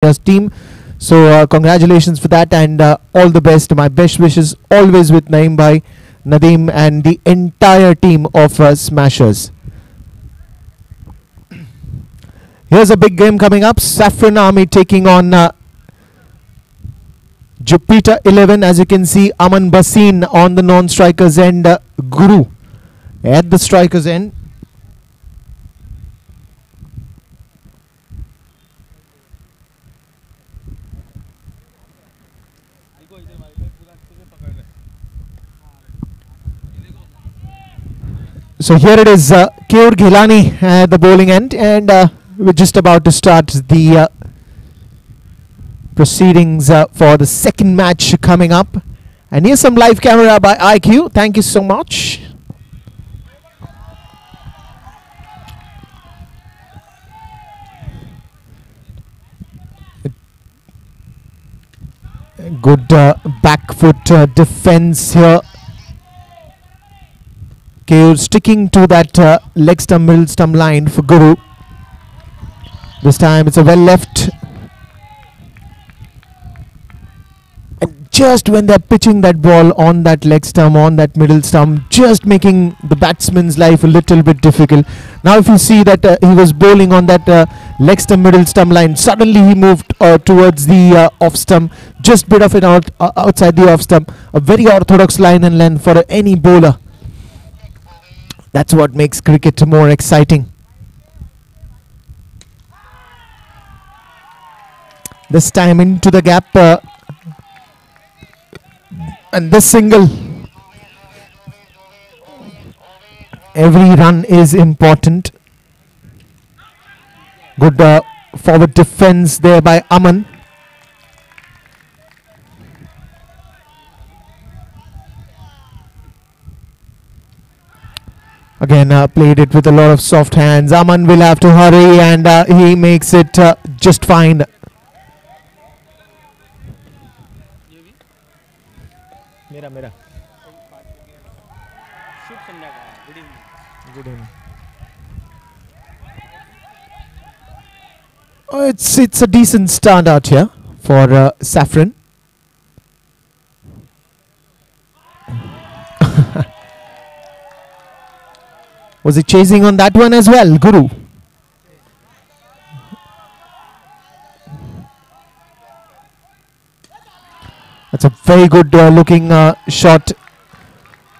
team. So congratulations for that, and all the best. My best wishes always with Naeem Bhai, Nadeem, and the entire team of Smashers. Here's a big game coming up. Saffron Army taking on Jupiter 11. As you can see, Aman Basin on the non-strikers end, Guru at the strikers end. So here it is, Keur Ghilani at the bowling end, and we're just about to start the proceedings for the second match coming up. And here's some live camera by IQ. Thank you so much. Good back foot defense here. Keur sticking to that leg stump, middle stump line for Guru. This time it's a well left. And just when they're pitching that ball on that leg stump, on that middle stump, just making the batsman's life a little bit difficult. Now if you see that he was bowling on that leg stump, middle stump line, suddenly he moved towards the off stump, just bit of it outside the off stump. A very orthodox line and length for any bowler. That's what makes cricket more exciting. This time into the gap, and this single. Every run is important. Good forward defense there by Aman. Again, played it with a lot of soft hands. Aman will have to hurry, and he makes it just fine. Mera. Good evening. Oh, it's a decent start out here for Saffron. Was he chasing on that one as well, Guru? That's a very good looking shot.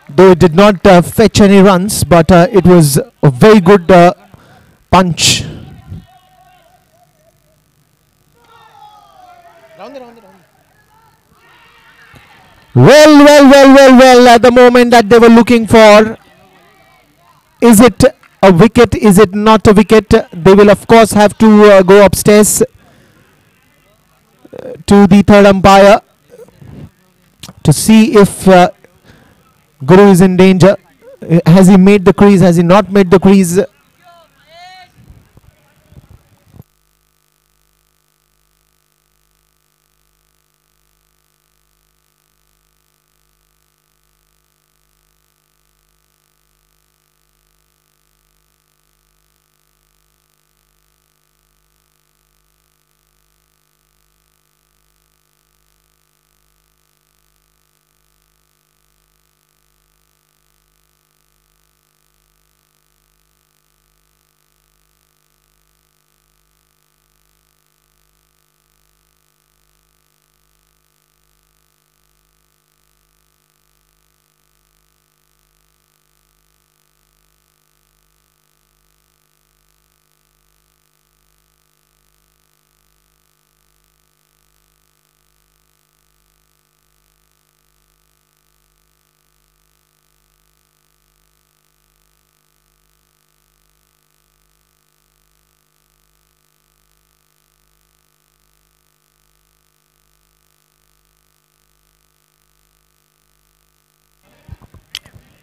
Though it did not fetch any runs, but it was a very good punch. Well, at the moment that they were looking for. Is it a wicket? Is it not a wicket? They will of course have to go upstairs to the third umpire to see if Guru is in danger. Has he made the crease? Has he not made the crease?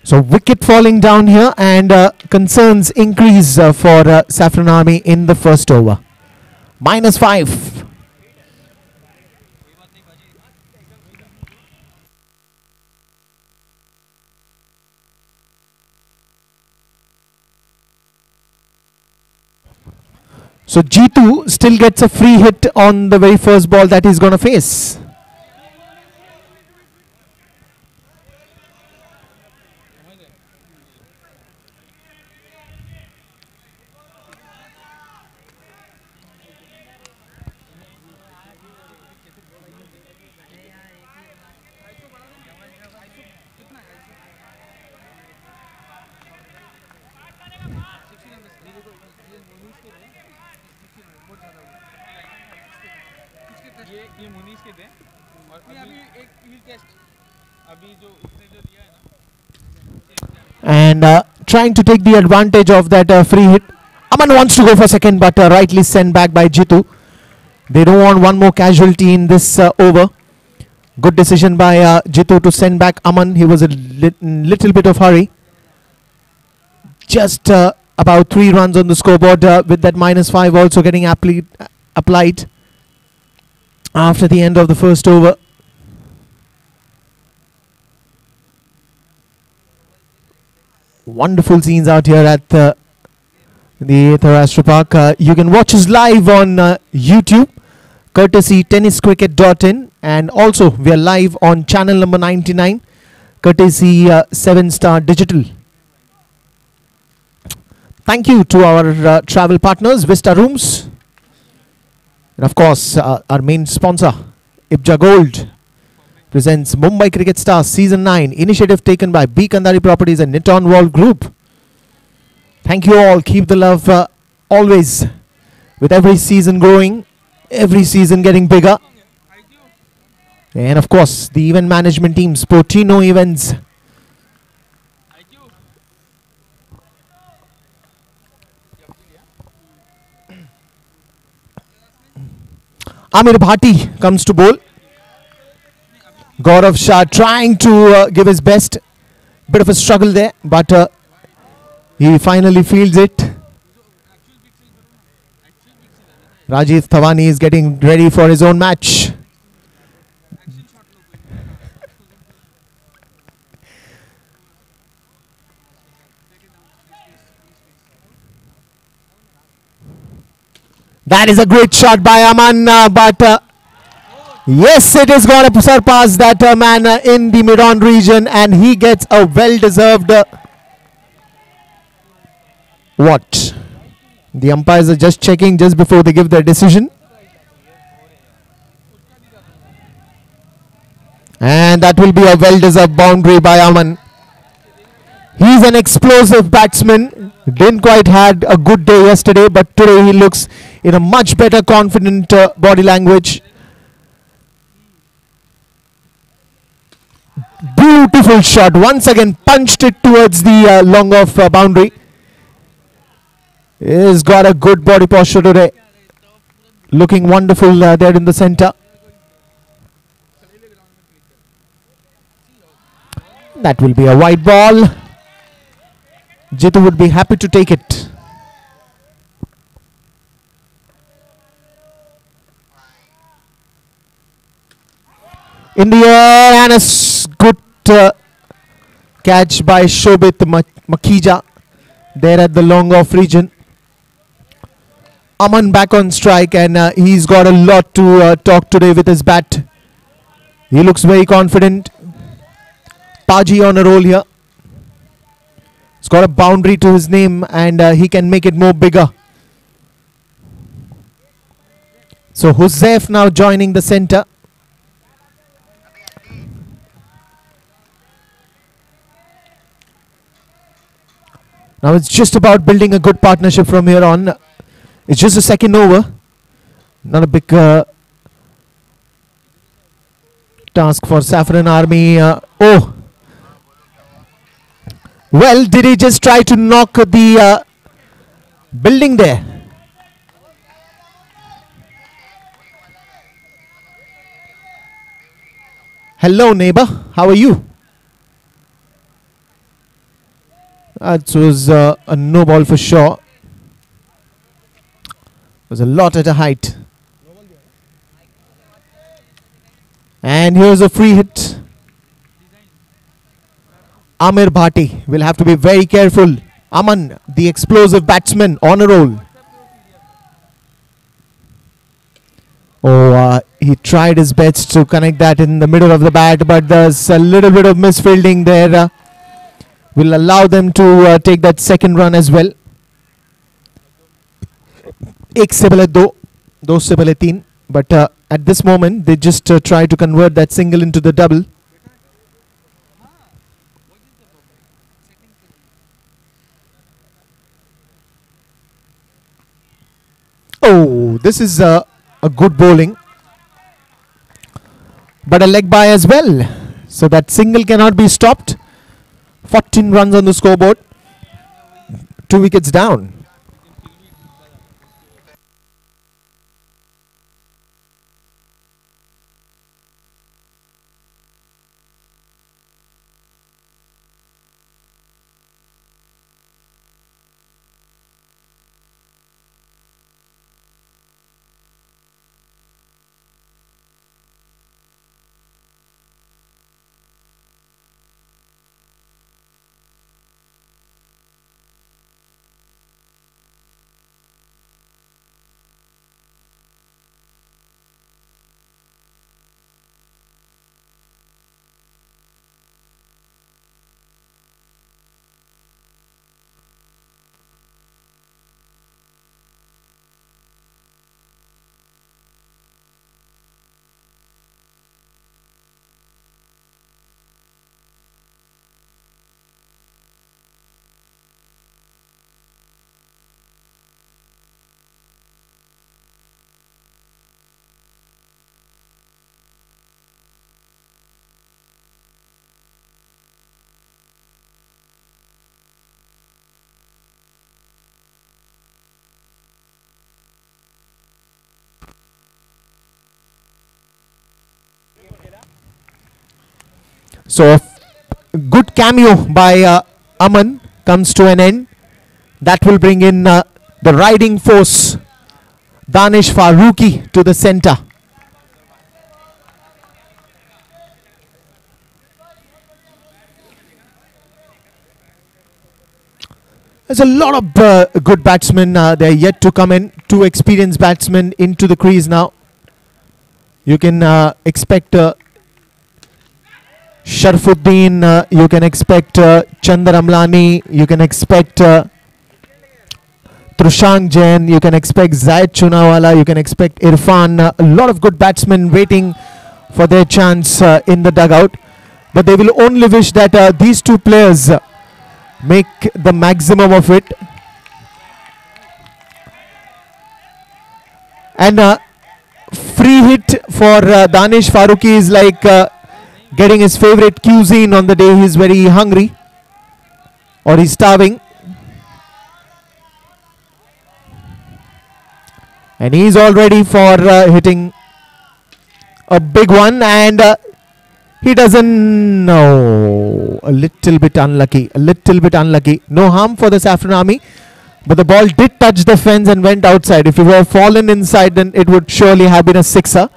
So wicket falling down here, and concerns increase for Saffron Army in the first over. -5. So Jitu still gets a free hit on the very first ball that he's going to face. And trying to take the advantage of that free hit. Aman wants to go for second, but rightly sent back by Jitu. They don't want one more casualty in this over. Good decision by Jitu to send back Aman. He was a little bit of hurry. Just about 3 runs on the scoreboard with that -5 also getting applied after the end of the first over. Wonderful scenes out here at the Tharashtra Park. You can watch us live on YouTube, courtesy Tenniscricket.in, and also we are live on channel number 99, courtesy 7 Star Digital. Thank you to our travel partners, Vista Rooms, and of course our main sponsor, Ibja Gold, presents Mumbai Cricket Stars Season 9, initiative taken by B. Kandari Properties and Niton Wall Group. Thank you all. Keep the love always, with every season growing, every season getting bigger. And of course, the event management team, Sportino Events. Amir Bhati comes to bowl. Gaurav Shah trying to give his best. Bit of a struggle there, but he finally fields it. Rajiv Thawani is getting ready for his own match. That is a great shot by Aman, but yes, it is going to surpass that man in the mid-on region, and he gets a well-deserved what? The umpires are just checking just before they give their decision. And that will be a well-deserved boundary by Aman. He's an explosive batsman. Didn't quite had a good day yesterday, but today he looks in a much better confident body language. Beautiful shot. Once again punched it towards the long off boundary. He's got a good body posture today. Looking wonderful there in the center. That will be a wide ball. Jitu would be happy to take it. In the air, and a good catch by Shobit Makija there at the long off region. Aman back on strike, and he's got a lot to talk today with his bat. He looks very confident. Paji on a roll here. He's got a boundary to his name, and he can make it more bigger. So Huzzaif now joining the center. Now it's just about building a good partnership from here on. It's just a second over. Not a big task for Saffron Army. Oh. Well, did he just try to knock the building there? Hello, neighbor. How are you? That was a no ball for sure. Was a lot at a height. And here's a free hit. Amir Bhati will have to be very careful. Aman, the explosive batsman, on a roll. Oh, he tried his best to connect that in the middle of the bat, but there's a little bit of misfielding there. Will allow them to take that second run as well. एक से पहले दो से पहले तीन, but at this moment they just try to convert that single into the double. Oh, this is a good bowling, but a leg by as well. So that single cannot be stopped. 14 runs on the scoreboard. 2 wickets down. So a good cameo by Aman comes to an end. That will bring in the riding force, Danish Farooqi, to the centre. There's a lot of good batsmen. They're yet to come in. 2 experienced batsmen into the crease now. You can expect Sharfuddin, you can expect Chandar Amlani, you can expect Trushank Jain, you can expect Zaid Chunawala, you can expect Irfan. A lot of good batsmen waiting for their chance in the dugout. But they will only wish that these 2 players make the maximum of it. And free hit for Danish Farooqi is like getting his favorite cuisine on the day he's very hungry or he's starving. And he's all ready for hitting a big one, and he doesn't know. A little bit unlucky. No harm for the Saffron Army, but the ball did touch the fence and went outside. If it were fallen inside, then it would surely have been a sixer.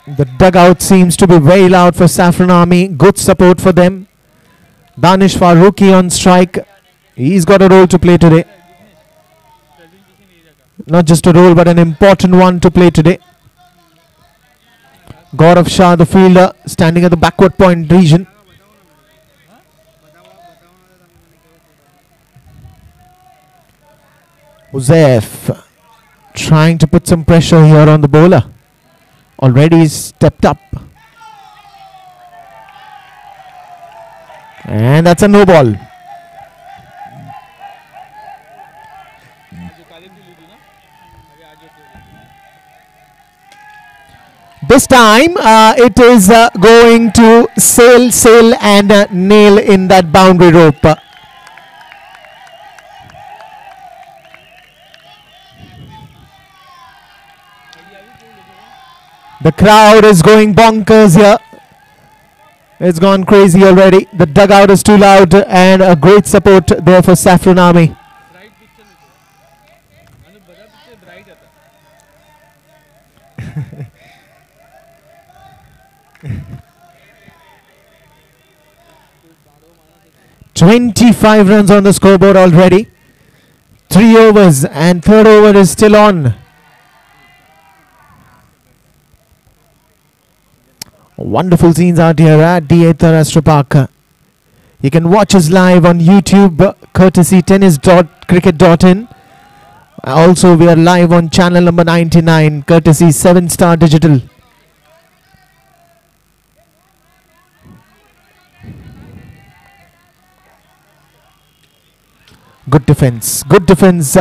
The dugout seems to be very loud for Saffron Army. Good support for them. Danish Farooqi on strike. He's got a role to play today. Not just a role, but an important one to play today. Gaurav Shah, the fielder, standing at the backward point region. Uzaif trying to put some pressure here on the bowler. Already stepped up. And that's a no ball. This time it is going to sail and nail in that boundary rope. The crowd is going bonkers here. It's gone crazy already. The dugout is too loud, and a great support there for Saffron Army. 25 runs on the scoreboard already. 3 overs and third over is still on. Wonderful scenes out here at the Astra Park. You can watch us live on YouTube, courtesy Tenniscricket.in. Also, we are live on channel number 99, courtesy 7 Star Digital. Good defense, good defense.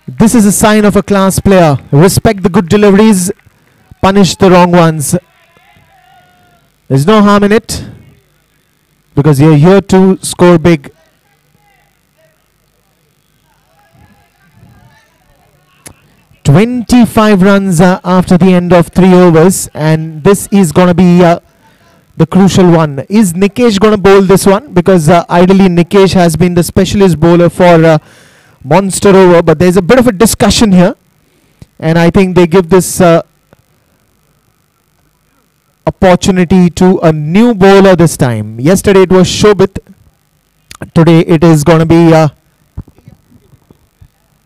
This is a sign of a class player. Respect the good deliveries, punish the wrong ones. There's no harm in it, because you're here to score big. "25 runs after the end of 3 overs, and this is going to be the crucial one. Is Nikesh going to bowl this one? Because ideally Nikesh has been the specialist bowler for monster over, but there's a bit of a discussion here, and I think they give this opportunity to a new bowler this time. Yesterday it was Shobit. Today it is going to be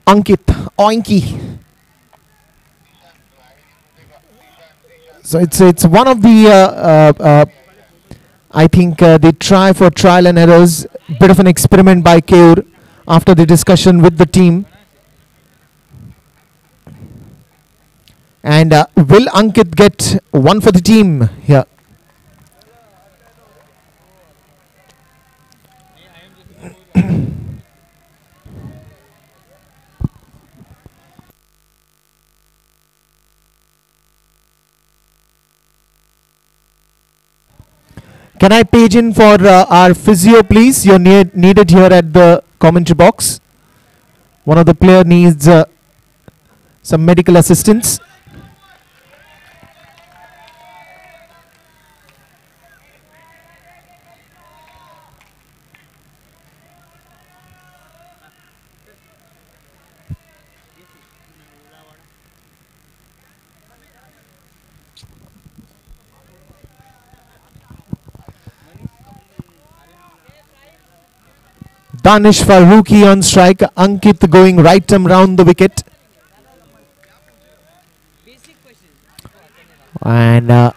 Ankit, Oinky. So it's one of the I think they try for trial and errors, bit of an experiment by Keur after the discussion with the team. And will Ankit get one for the team here? Can I page in for our physio, please? You're needed here at the commentary box. One of the player needs some medical assistance. Danish Farooqi on strike. Ankit going right arm round the wicket. And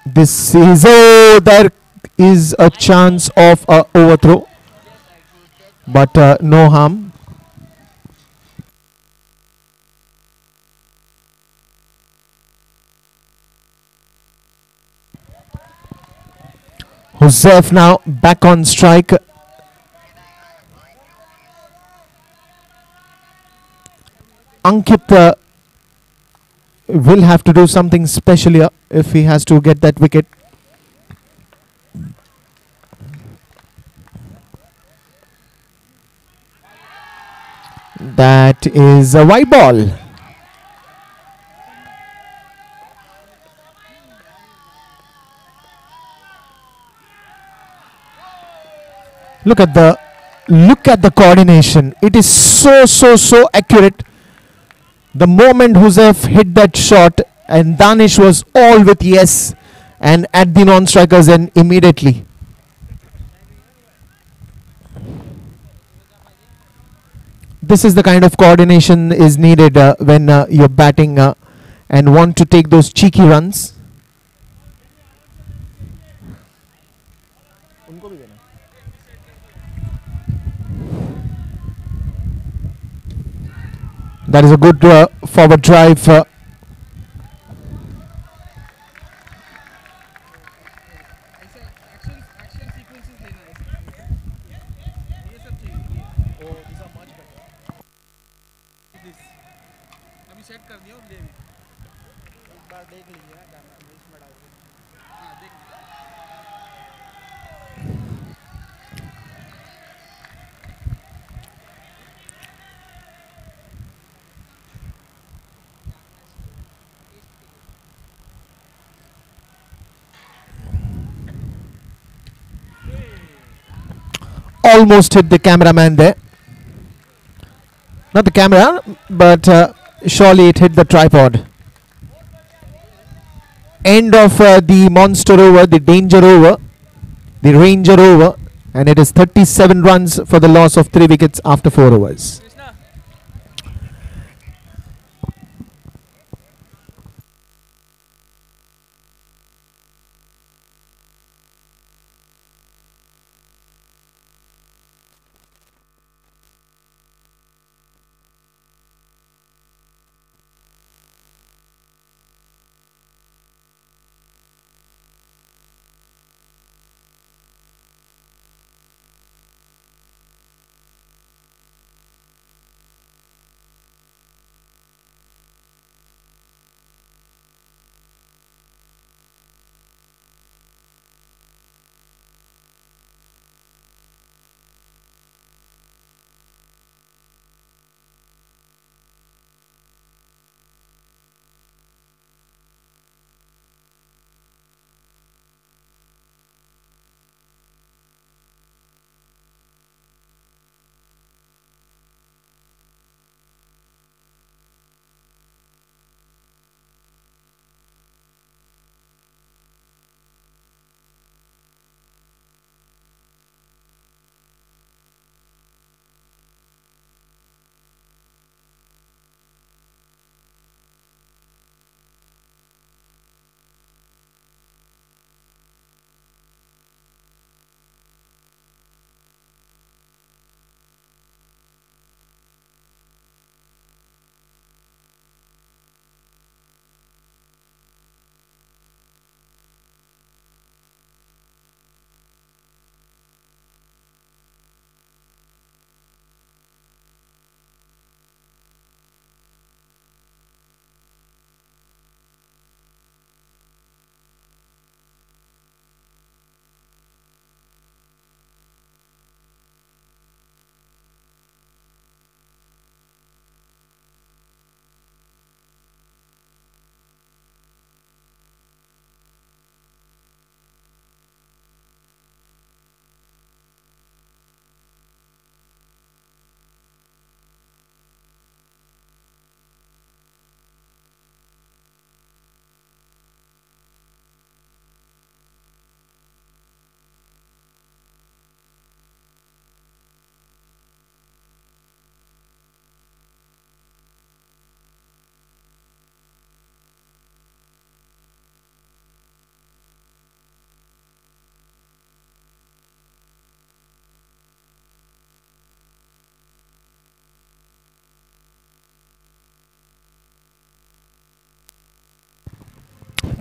this is, oh, there is a chance of a overthrow, but no harm. Hussaif now back on strike. Ankit will have to do something special here if he has to get that wicket. That is a white ball. Look at the coordination. It is so accurate. The moment Hussaif hit that shot, and Danish was all with yes, and at the non-strikers and immediately. This is the kind of coordination is needed when you're batting and want to take those cheeky runs. That is a good forward drive. Almost hit the cameraman there. Not the camera, but surely it hit the tripod. End of the monster over, the danger over, the ranger over. and it is 37 runs for the loss of 3 wickets after 4 overs.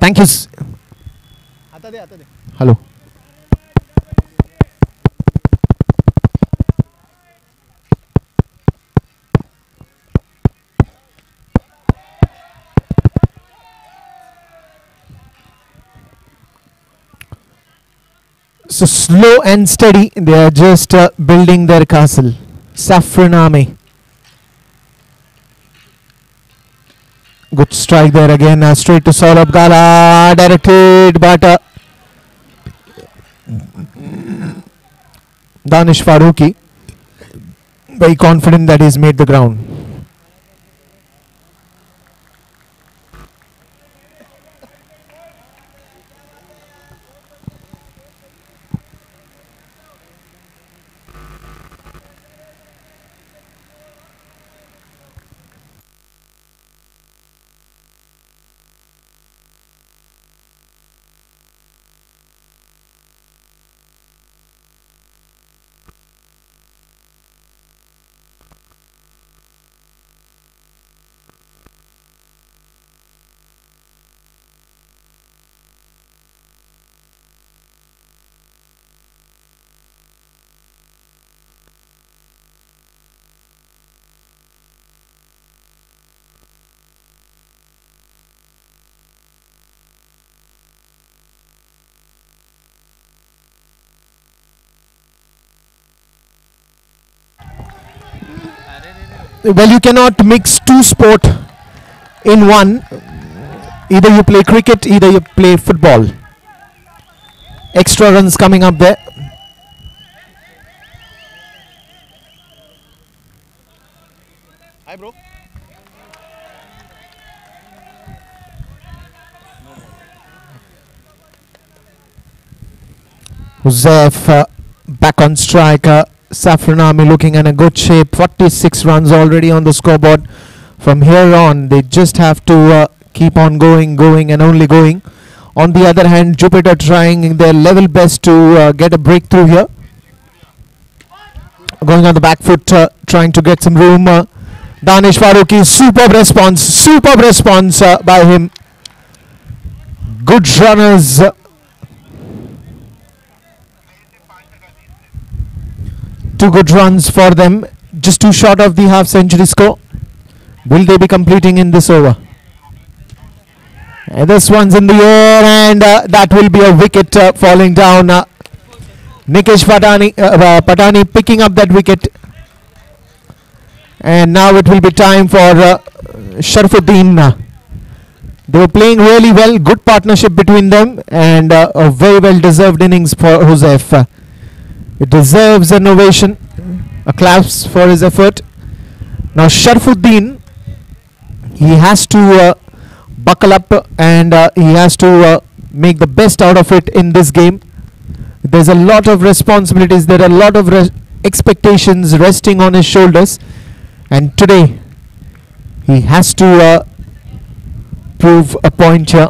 Thank you. Hello. So slow and steady, they are just building their castle. Saffron Army. Good strike there again, straight to Saurabh Gala, directed, but Danish Farooqi, very confident that he's made the ground. Well, you cannot mix two sport in one. Either you play cricket, either you play football. Extra runs coming up there. Hi, bro. Huzzaif Back on strike. Saffron Army looking in a good shape. 46 runs already on the scoreboard. From here on, they just have to keep on going and only going. On the other hand, Jupiter trying their level best to get a breakthrough here. Going on the back foot, trying to get some room. Danish Farooqi, superb response by him. Good runners. Two good runs for them. Just too short of the half century score. Will they be completing in this over? And this one's in the air, and that will be a wicket falling down. Nikesh Patani picking up that wicket. And now it will be time for Sharfuddin. They were playing really well. Good partnership between them, and a very well deserved innings for Joseph. It deserves an ovation, a claps for his effort. Now Sharfuddin, he has to buckle up, and he has to make the best out of it in this game. There's a lot of responsibilities, there are a lot of expectations resting on his shoulders, and today he has to prove a point here.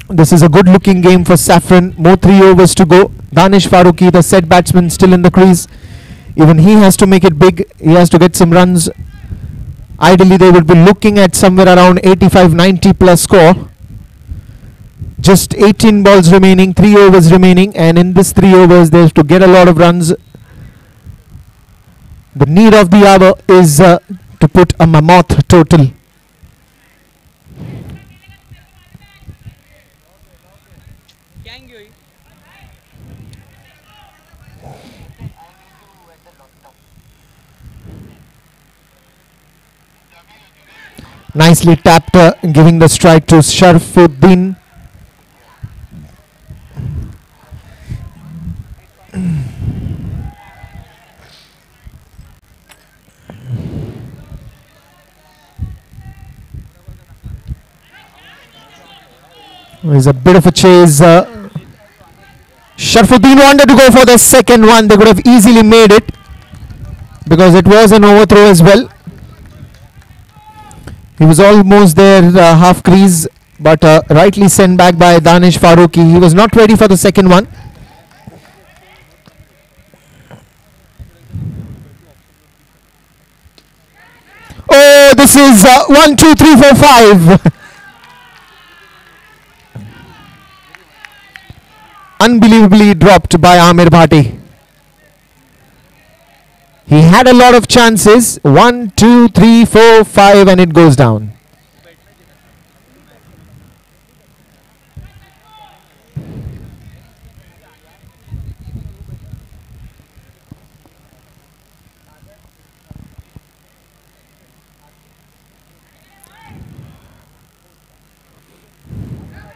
This is a good looking game for Saffron. More 3 overs to go. Danish Farooqi, the set batsman, still in the crease. Even he has to make it big. He has to get some runs. Ideally they would be looking at somewhere around 85-90 plus score. Just 18 balls remaining, 3 overs remaining, and in this 3 overs they have to get a lot of runs. The need of the hour is to put a mammoth total. Nicely tapped, giving the strike to Sharfuddin. There's a bit of a chase. Sharfuddin wanted to go for the second one. They could have easily made it because it was an overthrow as well. He was almost there, half crease, but rightly sent back by Danish Farooqi. He was not ready for the second one. Oh, this is 1, 2, 3, 4, 5. Unbelievably dropped by Amir Bhati. He had a lot of chances. 1, 2, 3, 4, 5, and it goes down.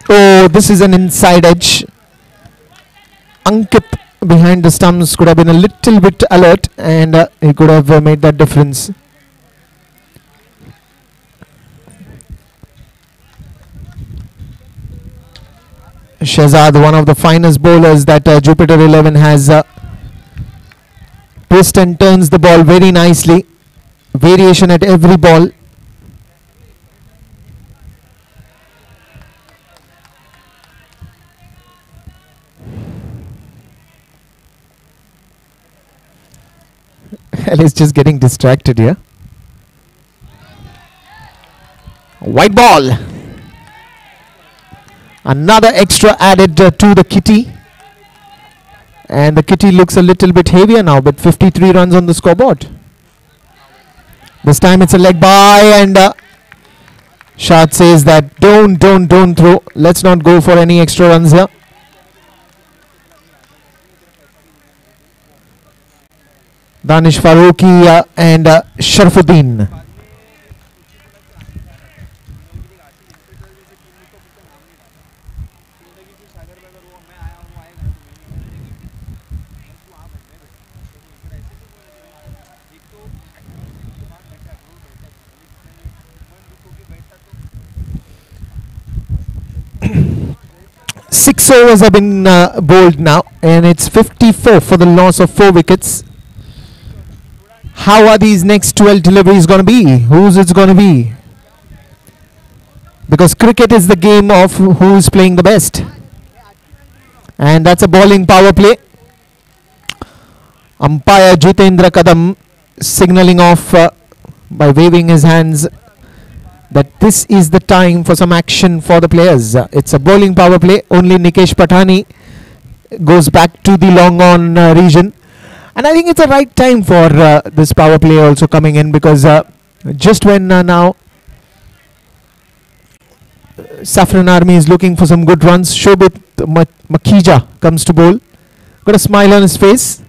Oh, this is an inside edge. Ankit behind the stumps could have been a little bit alert, and he could have made that difference. Shehzad, one of the finest bowlers that Jupiter 11 has, twists and turns the ball very nicely. Variation at every ball. Hell is just getting distracted here. White ball. Another extra added to the kitty. And the kitty looks a little bit heavier now, but 53 runs on the scoreboard. This time it's a leg by, and Shad says that don't throw. Let's not go for any extra runs here. Danish Farooqi and Sharfuddin. 6 overs have been bowled now, and it's 54 for the loss of 4 wickets. How are these next 12 deliveries going to be? Who's it's going to be? Because cricket is the game of who's playing the best. And that's a bowling power play. Umpire Jitendra Kadam signaling off by waving his hands that this is the time for some action for the players. It's a bowling power play. Only Nikesh Patani goes back to the long on region. And I think it's the right time for this power play also coming in, because just when now Saffron Army is looking for some good runs, Shobit Makija comes to bowl. Got a smile on his face.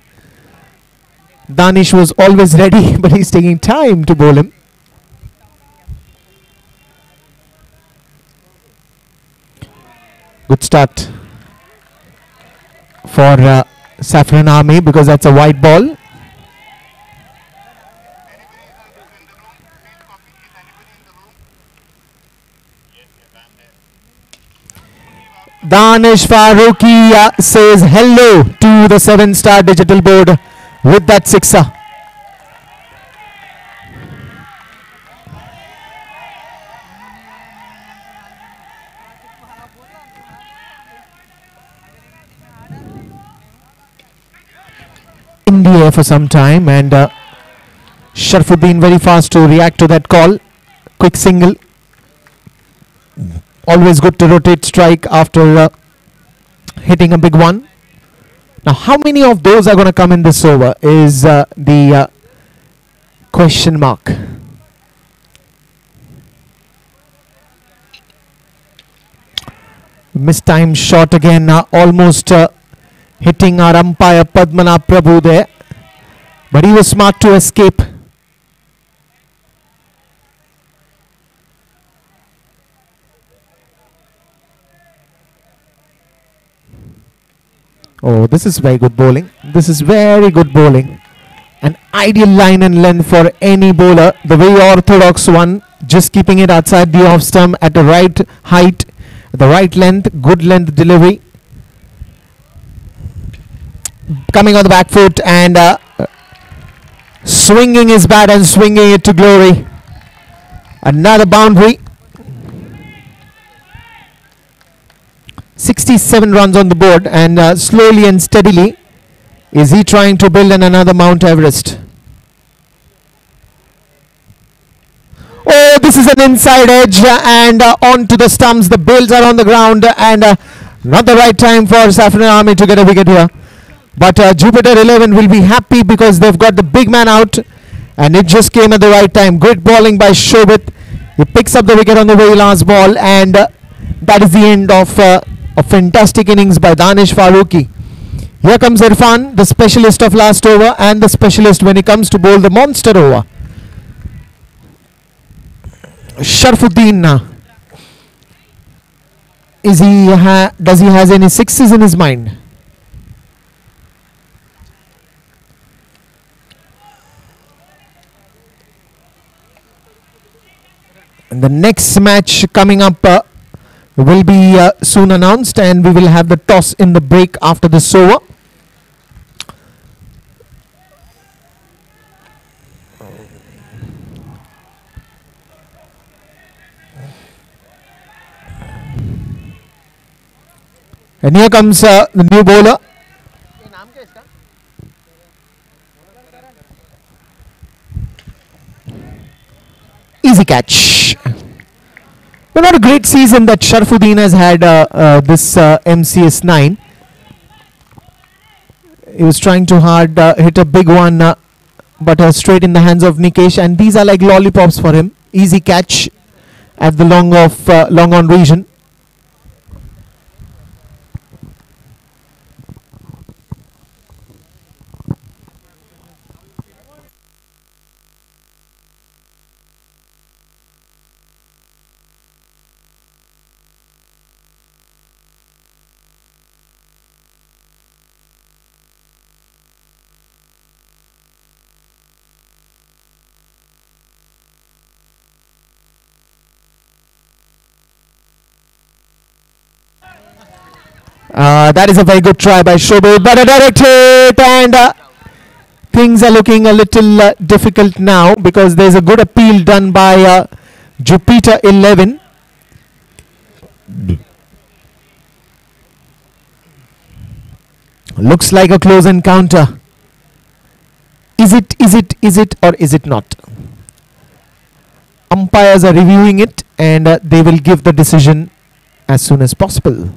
Danish was always ready, but he's taking time to bowl him. Good start for Saffron Army, because that's a wide ball. Danish Farooqi says hello to the 7-star digital board with that sixer. In the air for some time, and Sharfuddin very fast to react to that call. Quick single. Always good to rotate strike after hitting a big one. Now, how many of those are going to come in this over is the question mark. Mistimed shot again, almost hitting our umpire Padmanabh Prabhu there, but he was smart to escape. Oh, this is very good bowling. This is very good bowling. An ideal line and length for any bowler. The very orthodox one, just keeping it outside the off stump at the right height, the right length, good length delivery. Coming on the back foot and swinging his bat and swinging it to glory. Another boundary. 67 runs on the board, and slowly and steadily is he trying to build another Mount Everest. Oh, this is an inside edge and onto the stumps. The bails are on the ground, and not the right time for Saffron Army to get a wicket here. But Jupiter 11 will be happy because they've got the big man out, and it just came at the right time. Great bowling by Shobit. He picks up the wicket on the very last ball, and that is the end of a fantastic innings by Danish Farooqi. Here comes Irfan, the specialist of last over and the specialist when it comes to bowl the monster over. Sharfuddin, is he does he has any sixes in his mind? And the next match coming up will be soon announced, and we will have the toss in the break after this over. And here comes the new bowler. Easy catch. Well, not a great season that Sharfuddin has had this MCS 9. He was trying too hard, hit a big one, but straight in the hands of Nikesh, and these are like lollipops for him. Easy catch at the long on region. That is a very good try by Shobit, but a direct hit, and things are looking a little difficult now because there's a good appeal done by Jupiter 11. Looks like a close encounter. Is it, or is it not? Umpires are reviewing it, and they will give the decision as soon as possible.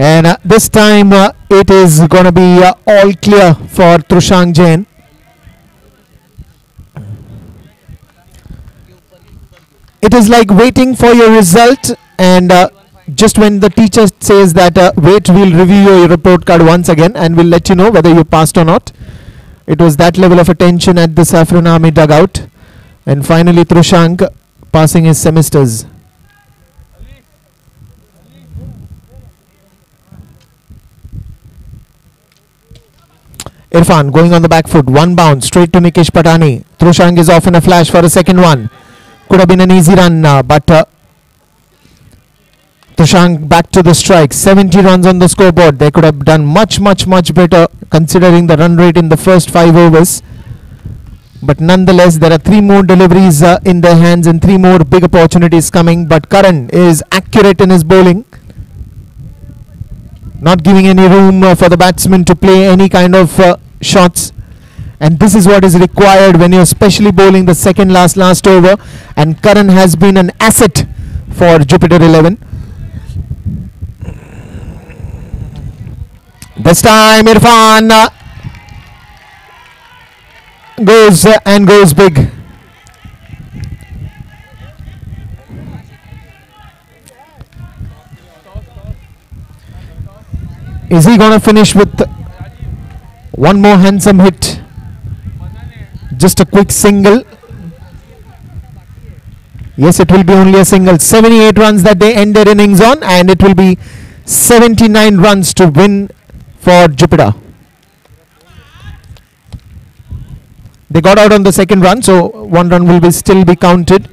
And this time it is going to be all clear for Trushank Jain. It is like waiting for your result, and just when the teacher says that wait, we'll review your report card once again and we'll let you know whether you passed or not. It was that level of attention at the Saffron Army dugout. And finally Trushank passing his semesters. Irfan going on the back foot, one bounce straight to Nikesh Patani. Trushank is off in a flash for a second one. Could have been an easy run, but Trushank back to the strike. 70 runs on the scoreboard. They could have done much better considering the run rate in the first 5 overs. But nonetheless, there are 3 more deliveries in their hands and 3 more big opportunities coming. But Karan is accurate in his bowling, not giving any room for the batsman to play any kind of shots. And this is what is required when you're especially bowling the second last over. And Karan has been an asset for Jupiter 11. This time Irfan goes big. Is he going to finish with one more handsome hit? Just a quick single. Yes, it will be only a single. 78 runs that they end their innings on, and it will be 79 runs to win for Jupiter. They got out on the second run, so 1 run will still be counted.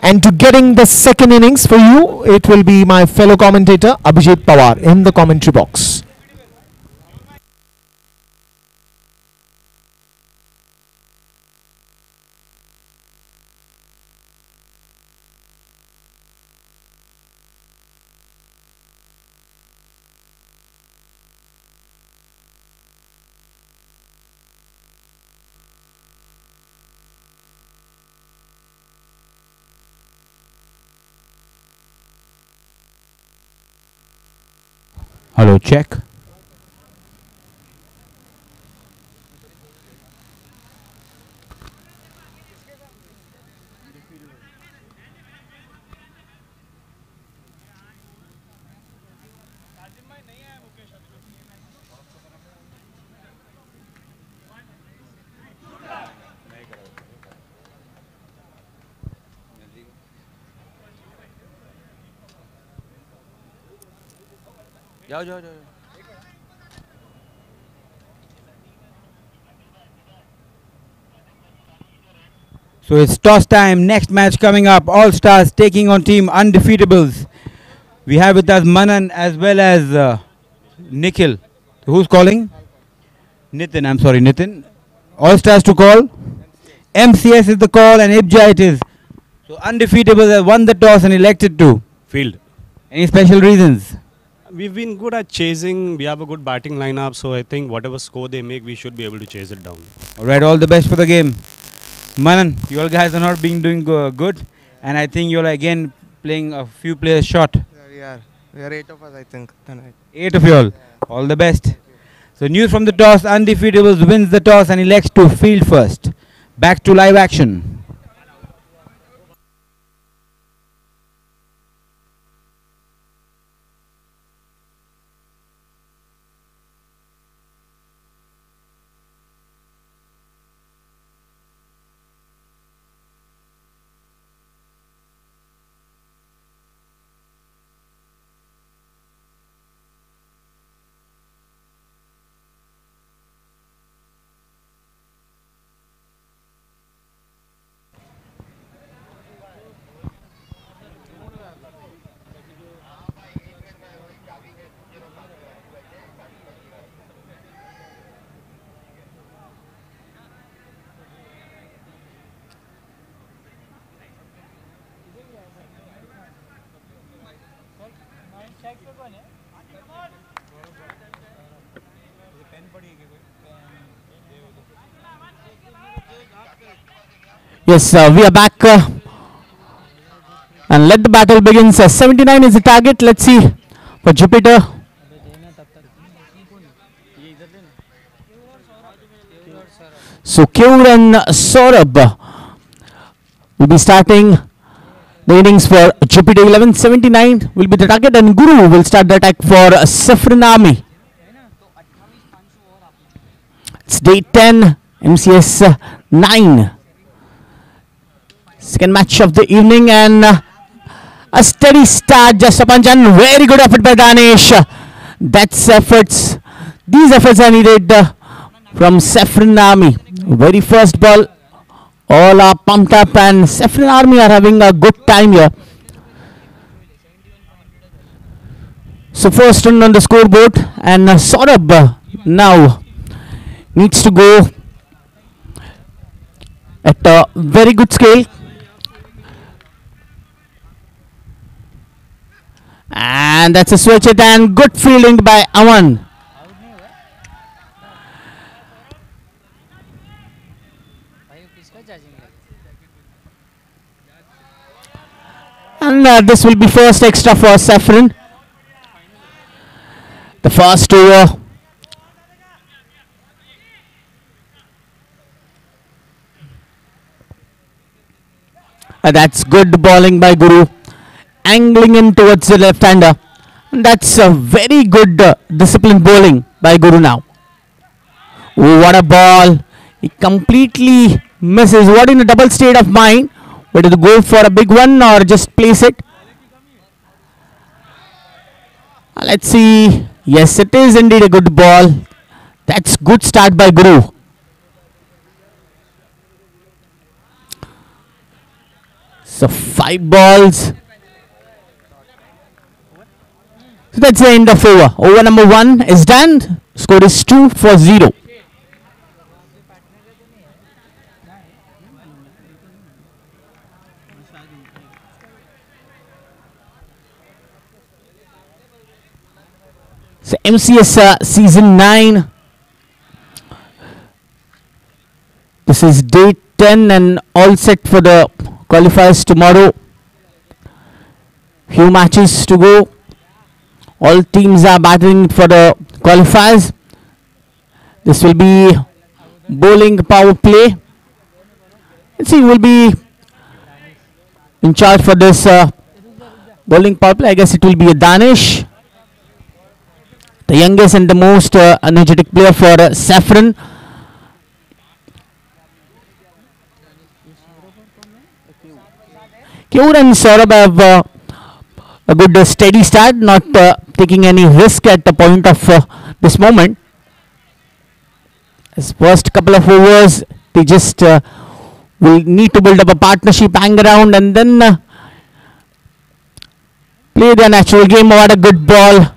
And to getting the second innings for you, it will be my fellow commentator Abhijit Pawar in the commentary box. Hello, check. जाओ जाओ जाओ. So it's toss time. Next match coming up. All Stars taking on team Undefeatables. We have with us Manan as well as Nikhil. Who's calling? Nitin. I'm sorry, Nitin. All Stars to call. MCS is the call and IBJA it is. So Undefeatables have won the toss and elected to Field. Any special reasons? We've been good at chasing. We have a good batting lineup, so I think whatever score they make, we should be able to chase it down. Alright, all the best for the game. Manan, you all guys are not being doing good, and I think you're again playing a few players short. Yeah, we are 8 of us, I think, tonight. 8 of you all. All the best. So news from the toss, Undefeatables wins the toss and elects to field first. Back to live action. Yes, we are back and let the battle begin. 79 is the target. Let's see for Jupiter. So Keur and Saurabh will be starting the innings for Jupiter. 11:79 will be the target, and Guru will start the attack for Saffron Army. It's day 10, MCS 9. Second match of the evening, and a steady start just upon Jan. Very good effort by Danish. That's efforts. These efforts are needed from Saffron Army. Very first ball, all are pumped up, and Saffron Army are having a good time here. So first run on the scoreboard, and Saurabh now needs to go at a very good scale. And that's a switch it, and good fielding by Aman. And this will be first extra for Saffron. The first over. That's good bowling by Guru. Angling in towards the left-hander. That's a very good disciplined bowling by Guru now. Oh, what a ball. He completely misses. What in a double state of mind? Whether to go for a big one or just place it. Let's see. Yes, it is indeed a good ball. That's good start by Guru. So 5 balls. So that's the end of over. Over number 1 is done. Score is 2-0. So MCS season 9. This is day 10 and all set for the qualifiers tomorrow. Few matches to go. All teams are battling for the qualifiers. This will be bowling power play. Let's see who will be in charge for this bowling power play. I guess it will be a Danish, the youngest and the most energetic player for Saffron. Kure and Saurabh have a good steady start, not taking any risk at the point of this moment. His first couple of overs, they just will need to build up a partnership, hang around, and then play their natural game. What a good ball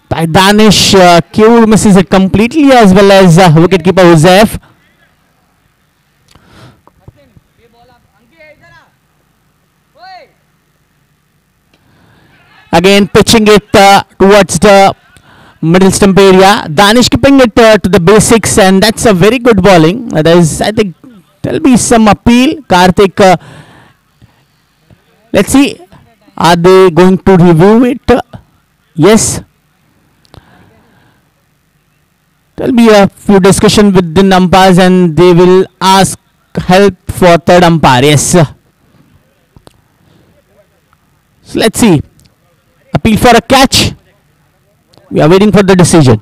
by Danish. Kure misses it completely, as well as wicketkeeper Joseph. Again pitching it towards the middle stump area. Danish keeping it to the basics, and that's a very good bowling. I think there'll be some appeal. Karthik, let's see, are they going to review it? Yes. There'll be a few discussion within umpires, and they will ask help for third umpire. Yes. So let's see. Appeal for a catch. We are waiting for the decision.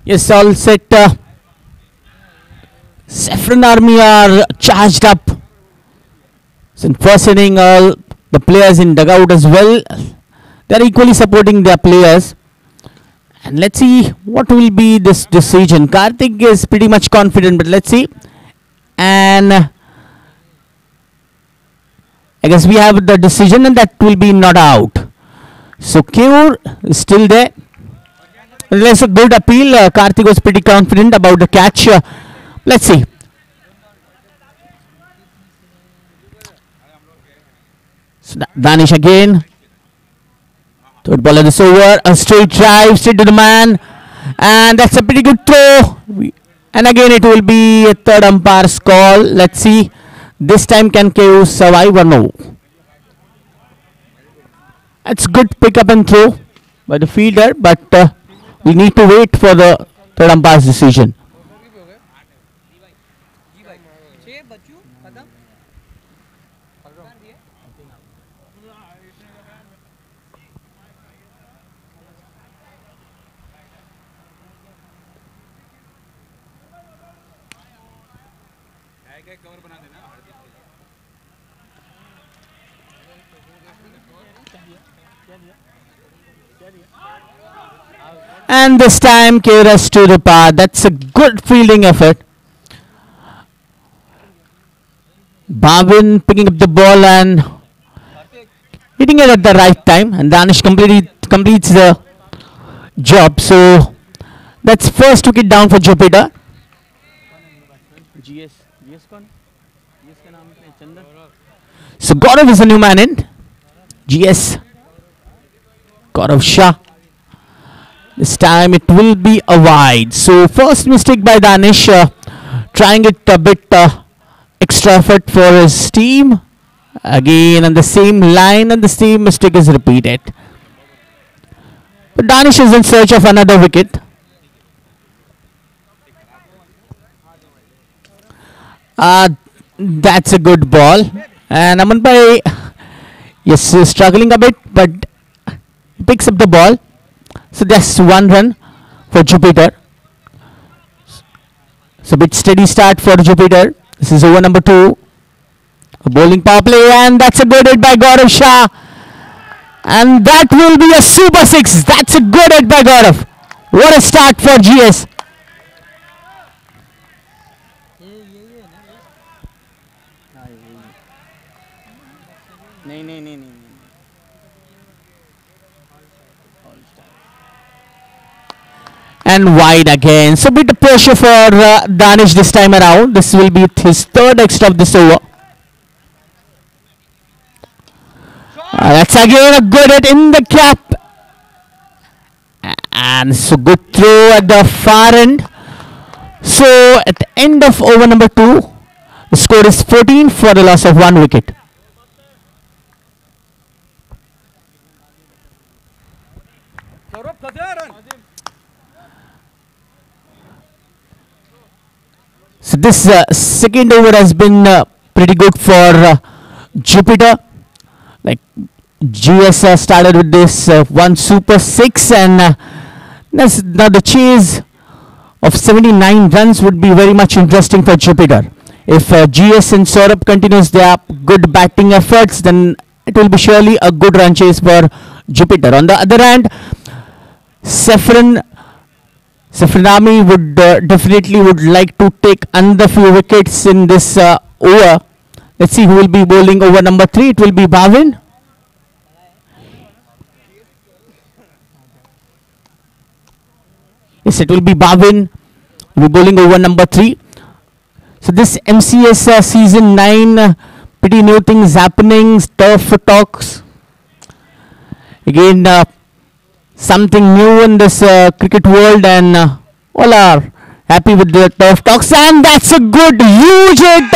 Yes, all set. Saffron Army are charged up. So in first inning, all the players in dugout as well, they are equally supporting their players. And let's see what will be this decision. Karthik is pretty much confident, but let's see. And I guess we have the decision, and that will be not out. So Kure is still there. That's a good appeal. Karthik was pretty confident about the catch. Let's see. So Danish again. Third ball of this over. A straight drive, straight to the man. And that's a pretty good throw. And again it will be a third umpire's call. Let's see. This time can KO survive or no? That's good pick up and throw by the fielder, but we need to wait for the third umpire's decision. And this time Keras to the par. That's a good fielding effort. Bhavin picking up the ball and hitting it at the right time, and Danish completes the job. So that's first wicket down for Jupiter. So Gaurav is the new man in. GS Gaurav Shah. This time it will be a wide. So first mistake by Danish, trying it a bit extra effort for his team. Again on the same line and the same mistake is repeated. But Danish is in search of another wicket. That's a good ball. And Mumbai, yes, is struggling a bit, but he picks up the ball. So that's 1 run for Jupiter. So a bit steady start for Jupiter. This is over number 2. A bowling power play, and that's a good hit by Gaurav Shah. And that will be a super 6. That's a good hit by Gaurav. What a start for GS. And wide again. So bit of pressure for Danish this time around. This will be his 3rd extra of this over. That's again a good hit in the cap. And so good throw at the far end. So at the end of over number 2, the score is 14 for the loss of 1 wicket. So this second over has been pretty good for Jupiter. Like GS started with this 1 super 6, and now the chase of 79 runs would be very much interesting for Jupiter. If GS and Saurabh continues their good batting efforts, then it will be surely a good run chase for Jupiter. On the other hand, Safranami would definitely would like to take another few wickets in this over. Let's see who will be bowling over number 3. It will be Bhavin. Yes, it will be Bhavin. Will be bowling over number 3. So this MCS season 9, pretty new things happening. Turf talks. Again, something new in this cricket world, and all are happy with the turf talks. And that's a good huge hit.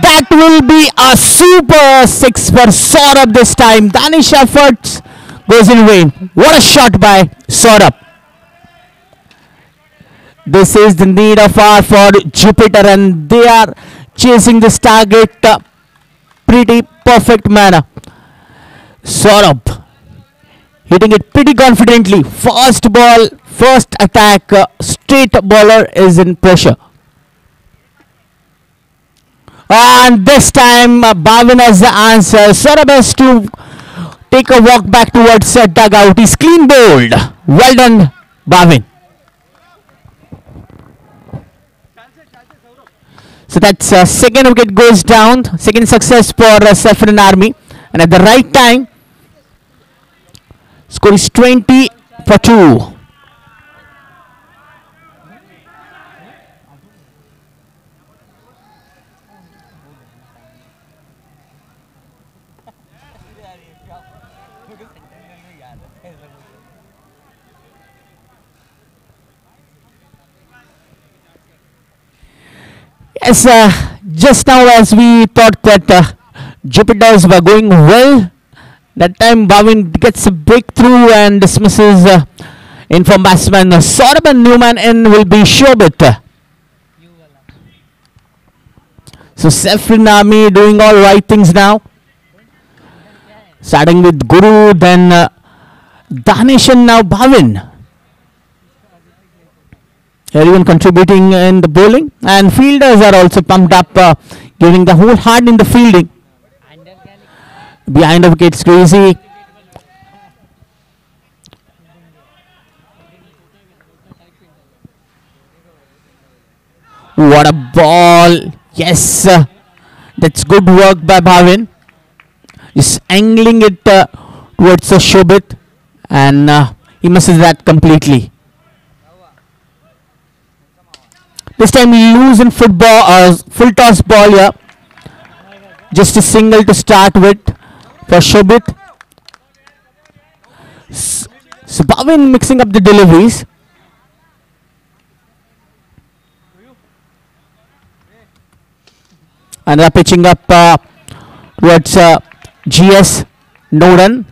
That will be a super 6 for Saurabh this time. Danish efforts goes in vain. What a shot by Saurabh. This is the need of hour for Jupiter, and they are chasing this target pretty perfect manner. Saurabh hitting it pretty confidently. First ball, first attack, straight bowler is in pressure. And this time Bhavin has the answer. Saurabh has to take a walk back towards dugout. He's clean bowled. Well done, Bhavin. So that's second wicket goes down. Second success for Saffron Army. And at the right time, score is 20 for 2. Yes, just now as we thought that Jupiters were going well, that time Bhavin gets a breakthrough and dismisses in from batsman Saurabh, and Newman in will be Shobit. So Saffron Army doing all right things now. Starting with Guru, then Danish, and now Bhavin. Everyone contributing in the bowling, and fielders are also pumped up, giving the whole heart in the fielding. Behind the wickets, crazy. What a ball! Yes, that's good work by Bhavin. Just angling it towards the Shobit, and he misses that completely. This time he lose in football, full toss ball here. Just a single to start with for Shobit. So Bhavin mixing up the deliveries. Another pitching up towards GS. No run.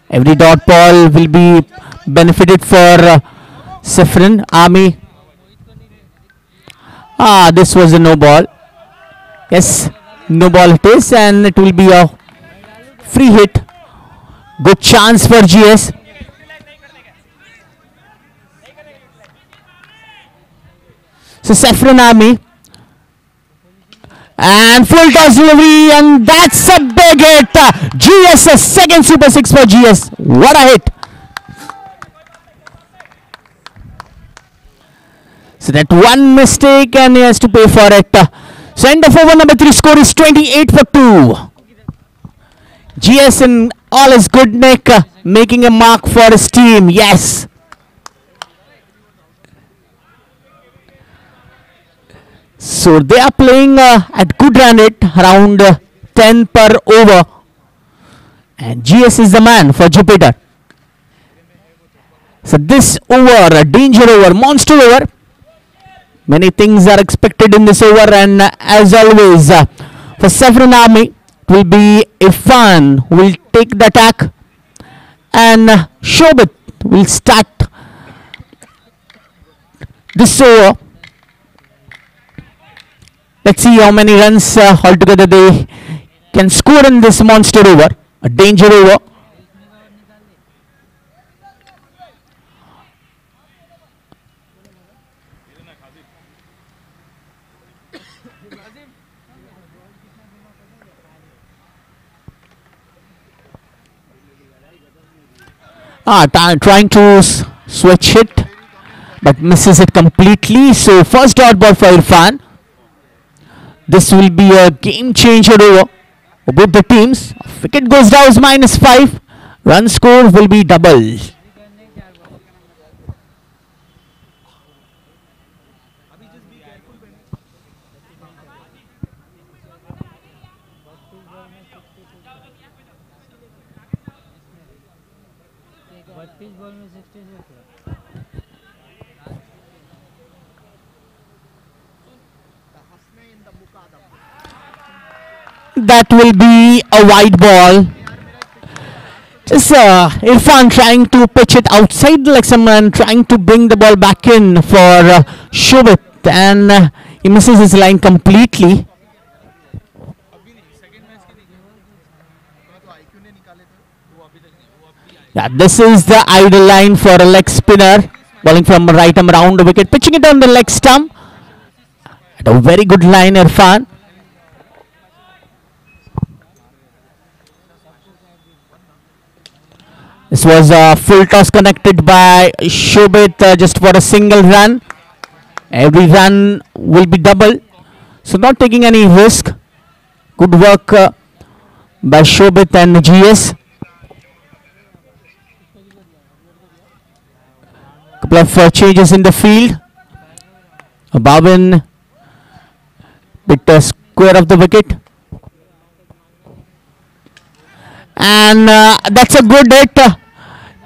Every dot ball will be benefited for Saffron Army. This was a no ball. Yes, no ball it is, and it will be a free hit. Good chance for GS. So Saffron Army. And full toss delivery, and that's a big hit. GS, second super six for GS. What a hit. So that one mistake, and he has to pay for it. So end of over number 3, score is 28 for 2. GS in all his good nick, making a mark for his team. Yes. So they are playing at good run rate, around 10 per over. And GS is the man for Jupiter. So this over, a danger over, monster over. Many things are expected in this over, and as always, for Saffron Army, it will be Irfan who will take the attack, and Shobit will start this over. Let's see how many runs altogether they can score in this monster over, a danger over. Trying to switch it, but misses it completely. So first dot ball for Irfan. This will be a game changer over for both the teams. Wicket goes down -5. Run score will be double. That will be a wide ball. Just Irfan trying to pitch it outside the leg stump and trying to bring the ball back in for Shobit, and he misses his line completely. Yeah, this is the ideal line for a leg spinner, bowling from right arm round the wicket, pitching it on the leg stump. At a very good line, Irfan. This was a full toss connected by Shobit just for a single run. Every run will be double, so not taking any risk. Good work by Shobit and GS. Couple of changes in the field. Bhavin bit square of the wicket. And that's a good hit,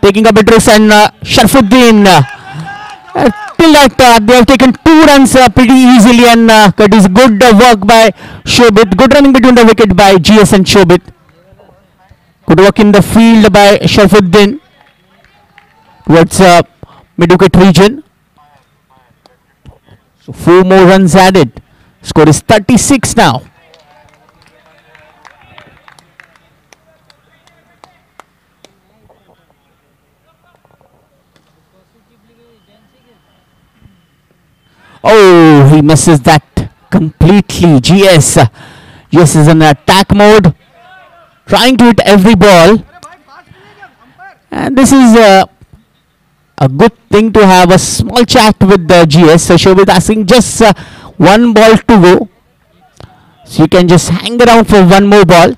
taking a bit risk, and Sharfuddin till that they have taken 2 runs pretty easily, and that is good work by Shobit. Good running between the wicket by GS and Shobit. Good work in the field by Sharfuddin towards mid wicket region. So 4 more runs added. Score is 36 now. Oh, he misses that completely. GS is in attack mode, trying to hit every ball. And this is a good thing to have a small chat with the GS. So Shobit asking just 1 ball to go. So you can just hang around for 1 more ball.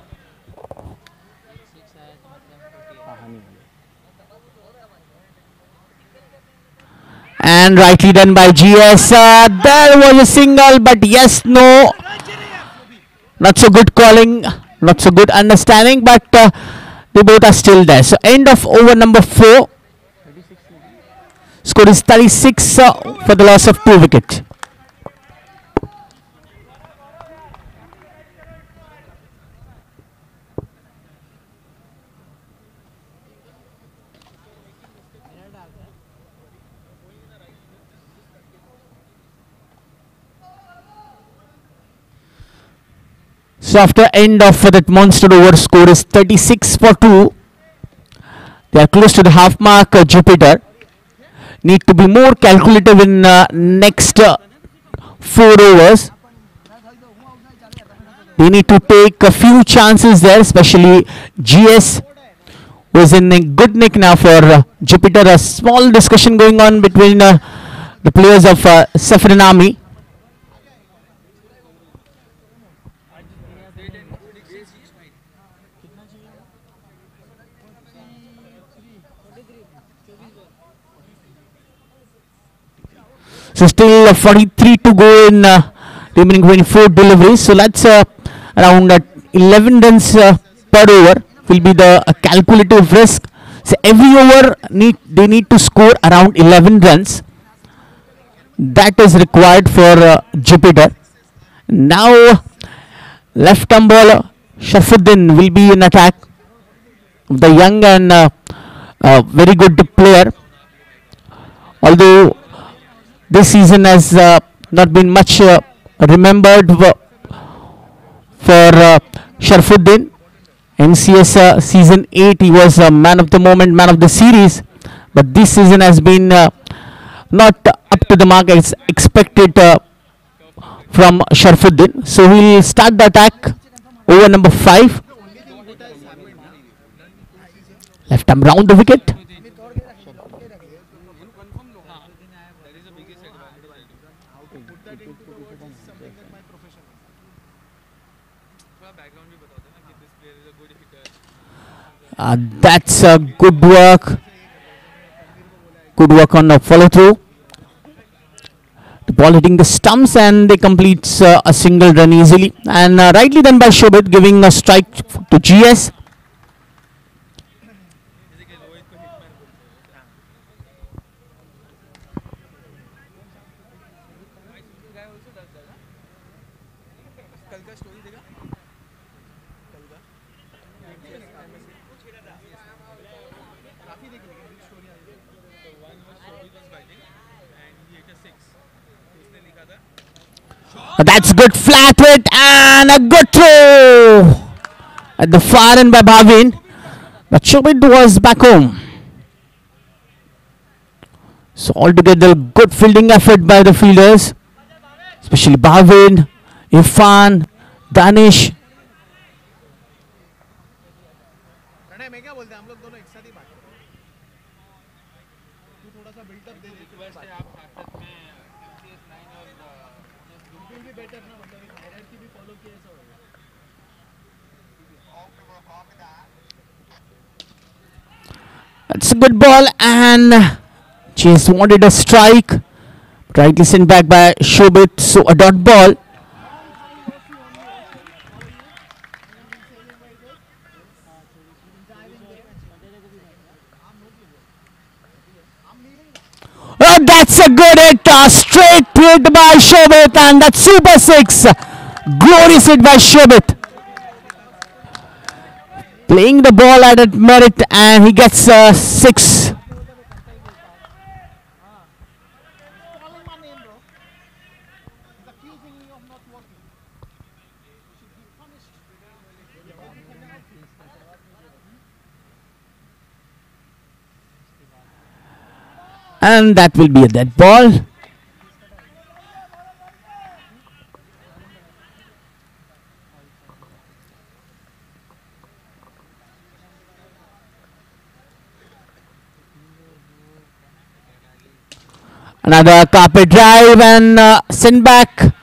And rightly done by GS. There was a single, but yes, no. Not so good calling, not so good understanding, but they both are still there. So end of over number 4. Score is 36 for the loss of 2 wickets. So after end of that monster over, score is 36 for 2. They are close to the half mark. Jupiter need to be more calculative in next 4 overs. They need to take a few chances there, especially GS, who is in a good nick now for Jupiter. A small discussion going on between the players of Saffron Army. So still 43 to go in remaining 24 deliveries. So let's around 11 runs per over will be the calculative risk. So every over they need to score around 11 runs. That is required for Jupiter. Now left arm bowler Sharfuddin will be in attack. The young and very good player. Although this season has not been much remembered for Sharfuddin. NCS season 8 he was man of the moment, man of the series, but this season has been not up to the mark as expected from Sharfuddin. So we'll start the attack. Over number 5. Left arm round the wicket. That's good work. Good work on the follow through. The ball hitting the stumps and they completes a single run easily. And rightly done by Shobit, giving a strike to GS. That's good flat hit and a good throw at the far end by Bhavin. But Shobit was back home. So altogether good fielding effort by the fielders, especially Bhavin, Irfan, Danish. That's a good ball and Chase wanted a strike. Rightly sent back by Shobit. So a dot ball. Oh, that's a good hit. Straight hit by Shobit and that's super 6. Glorious hit by Shobit. Playing the ball at its merit and he gets 6. And that will be a dead ball. Another carpet drive and send back.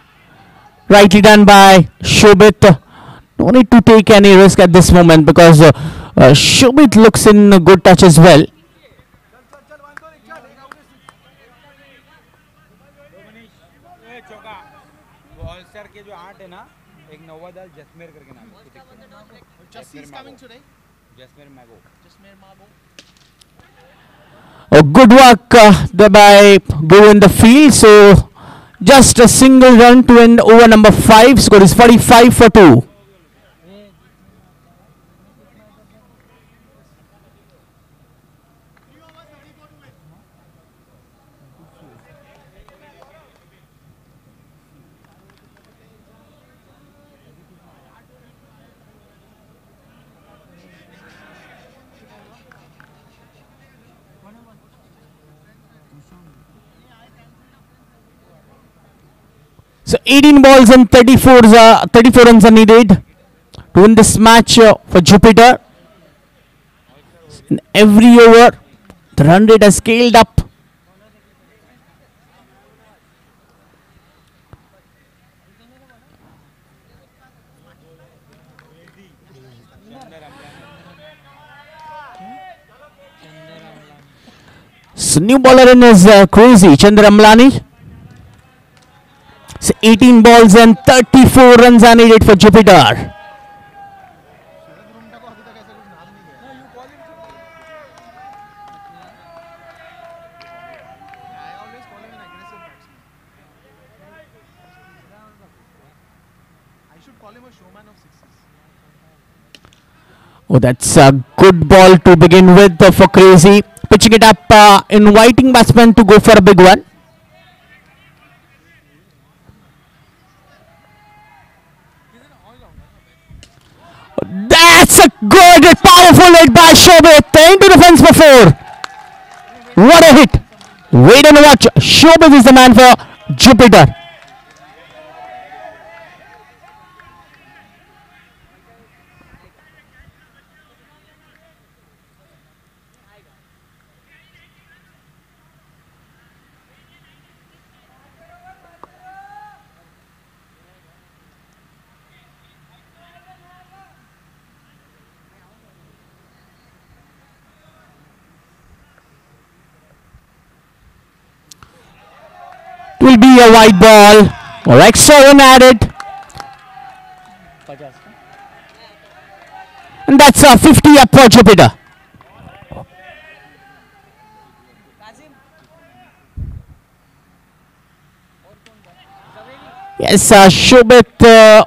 Rightly done by Shobit. No need to take any risk at this moment because Shobit looks in a good touch as well. Oh, good work there by Go in the field. So just a single run to end over number 5. Score is 45 for 2. So 18 balls and 34 runs are needed to win this match for Jupiter. In every over, the run rate has scaled up. So new bowler in is crazy, Chandra Amlani. So 18 balls and 34 runs are needed for Jupiter. Oh, that's a good ball to begin with for Crazy. Pitching it up, inviting batsman to go for a big one. That's a good, powerful hit by Shobit into the fence for 4. What a hit. Wait and watch. Shobit is the man for Jupiter. Will be a wide ball or extra run added, and that's a 50 up for Jupiter. Yes, Shobit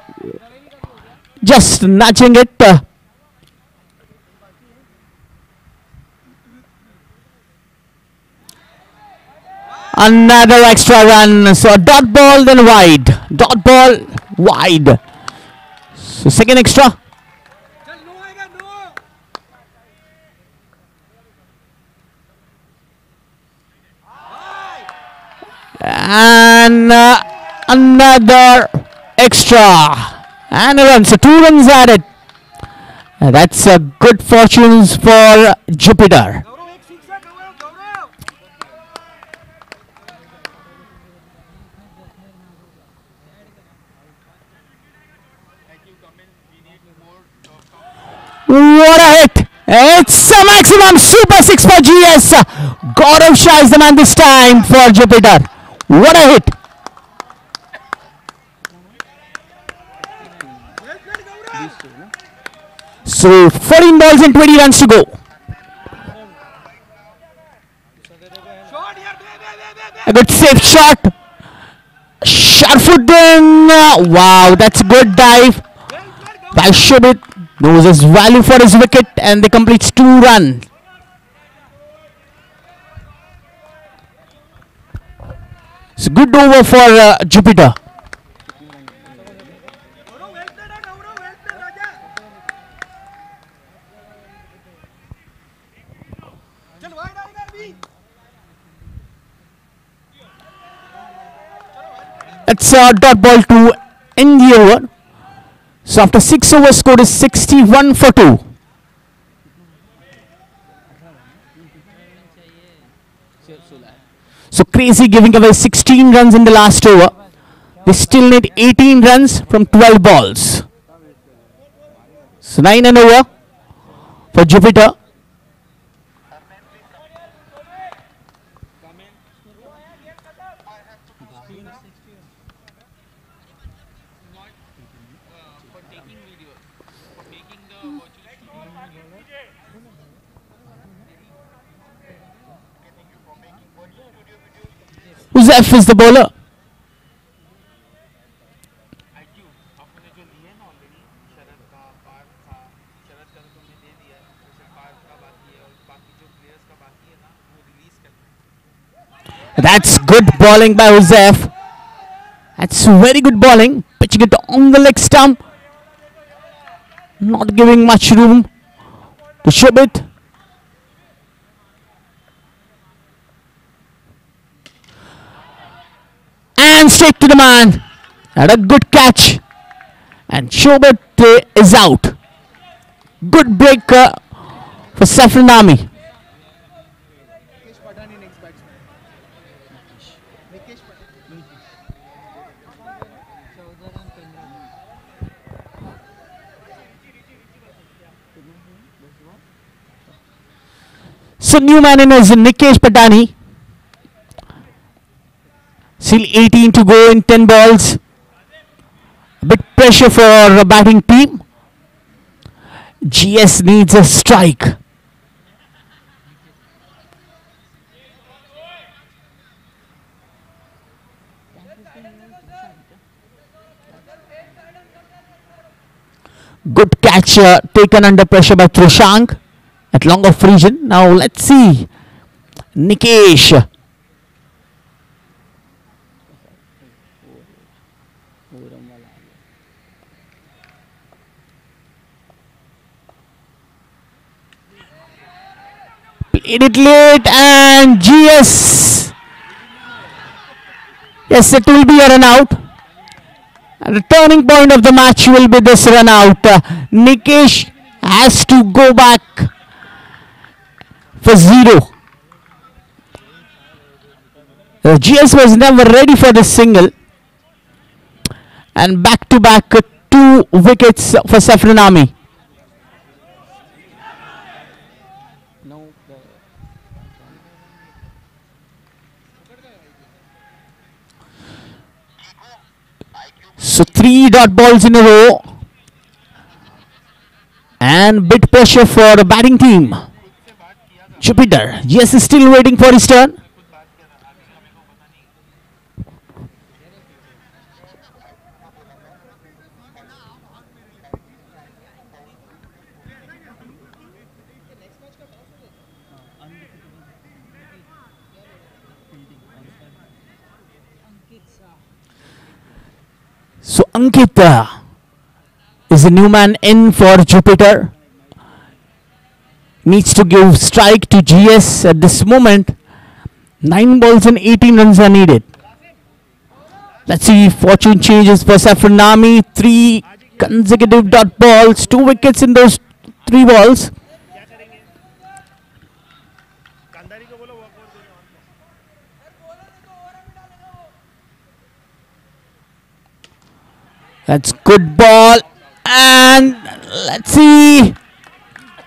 just nudging it. Another extra run. So dot ball, then wide. Dot ball, wide. So second extra. And another extra. And a run. So 2 runs added. That's a good fortunes for Jupiter. What a hit! It's a maximum super 6 for GS. Gaurav Shah is the man this time for Jupiter. What a hit! So 14 balls and 20 runs to go. A good safe shot. Sharfuddin. Wow, that's a good dive by Shobit. Knows his value for his wicket, and they completes 2 runs. It's a good over for Jupiter. It's a dot ball to end the over. So after 6 overs, score is 61 for 2. So Crazy giving away 16 runs in the last over. They still need 18 runs from 12 balls. So 9 and over for Jupiter. Uzef is the bowler. That's good bowling by Uzef. That's very good bowling. Pitching it on the leg stump. Not giving much room to Shobit. And straight to the man. And a good catch. And Shobhat is out. Good break for Saffron Army. So new man in is Nikesh Patani. Still 18 to go in 10 balls. A bit pressure for a batting team. GS needs a strike. Good catch taken under pressure by Trushank at long off region. Now let's see. Nikesh. Played it late and GS. Yes, it will be a run out. And the turning point of the match will be this run out. Nikesh has to go back for 0. GS was never ready for this single. And back to back 2 wickets for Saffron Army. So 3 dot balls in a row. And bit pressure for the batting team. Jupiter. Yes, is still waiting for his turn. So Ankit is the new man in for Jupiter. Needs to give strike to GS at this moment. 9 balls and 18 runs are needed. Let's see if fortune changes for Saffron Army. 3 consecutive dot balls, 2 wickets in those 3 balls. That's good ball. And let's see.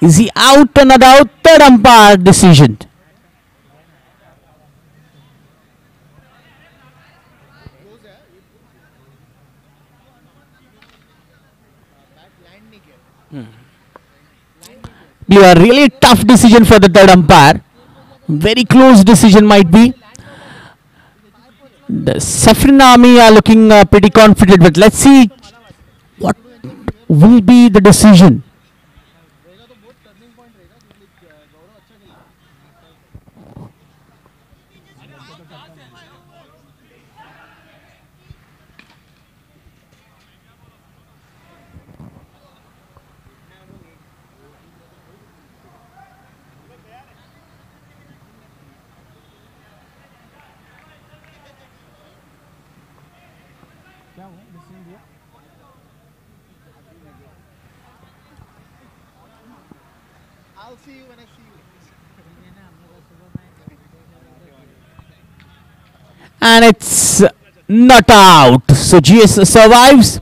Is he out or not out? Third umpire decision. Be a really tough decision for the third umpire. Very close decision might be. The Saffron Army are looking pretty confident, but let's see what will be the decision. I'll see you when I see you. And it's not out. So GS survives.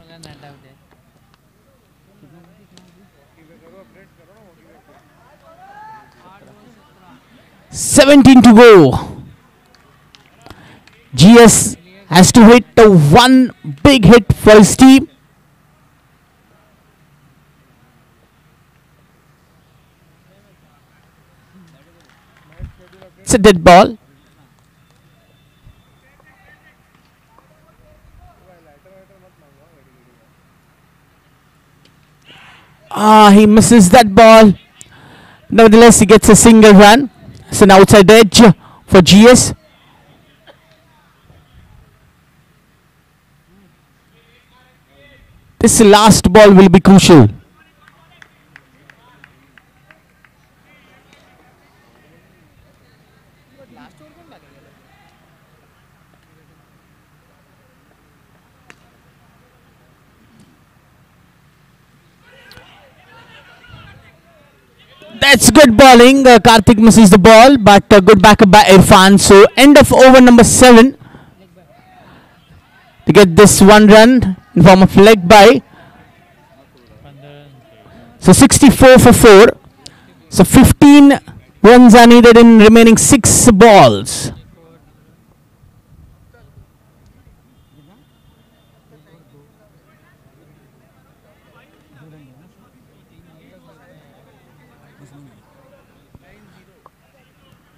$17 to go. GS has to hit the one big hit for his team. It's a dead ball. He misses that ball. Nevertheless, he gets a single run. It's an outside edge for GS. This last ball will be crucial. That's good bowling. Karthik misses the ball, but good backup by Irfan. So end of over number 7 to get this 1 run in form of leg by. So 64 for 4. So 15 runs are needed in remaining 6 balls.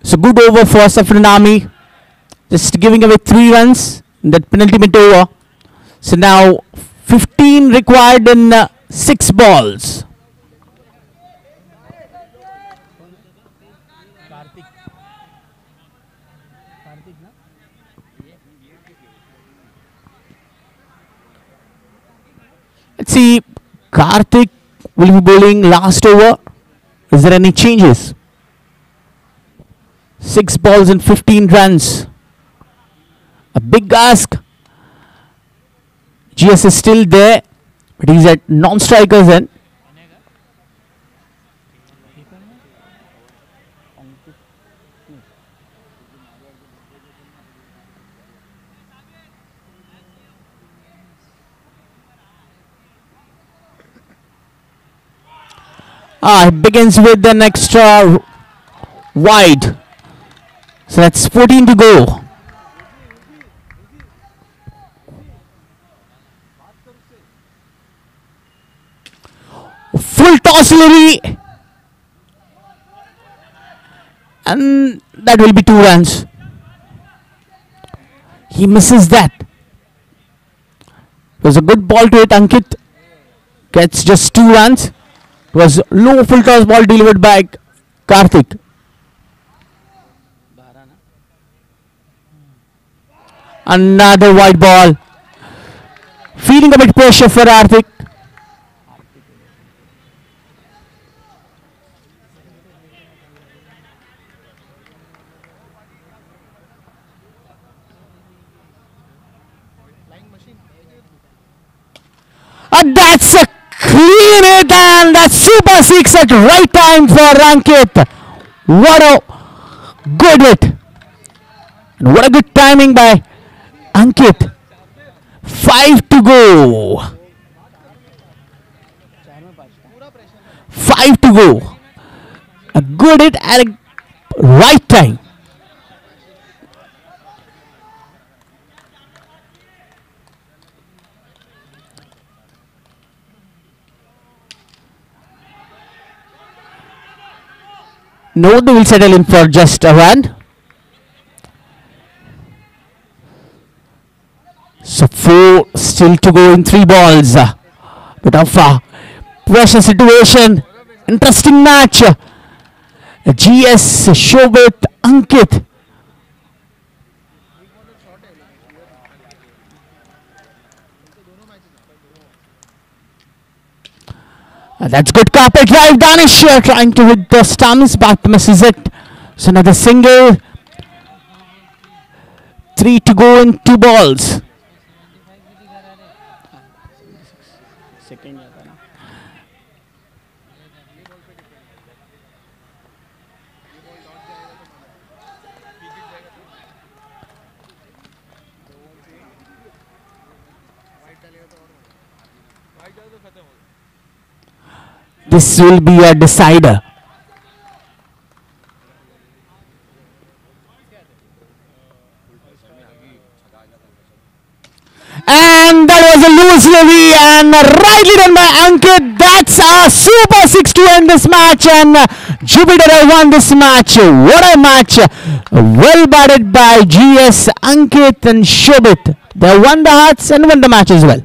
So good over for Saffron Army. Just giving away 3 runs in that penultimate over. So now 15 required in 6 balls. Let's see, Karthik will be bowling last over. Is there any changes? 6 balls and 15 runs. A big ask. GS is still there, but he's at non-strikers end. It begins with an extra wide. So that's 14 to go. Full toss delivery. And that will be 2 runs. He misses that. It was a good ball to hit. Ankit gets just 2 runs. It was low full toss ball delivered by Karthik. Another wide ball. Feeling a bit pressure for Karthik. And that's a clean hit, and that's super 6 at right time for Ankit. What a good hit. And what a good timing by Ankit. 5 to go. 5 to go. A good hit at a right time. No, they will settle in for just a run. So 4 still to go in 3 balls. Bit of a pressure situation. Interesting match. GS, Shobit, Ankit. That's good carpet drive. Danish trying to hit the stumps, but misses it. So another single. 3 to go in 2 balls. This will be a decider. And that was a loose delivery and rightly done by Ankit. That's a super 6 to end this match, and Jupiter have won this match. What a match. Well batted by GS, Ankit and Shobit. They won the hearts and won the match as well.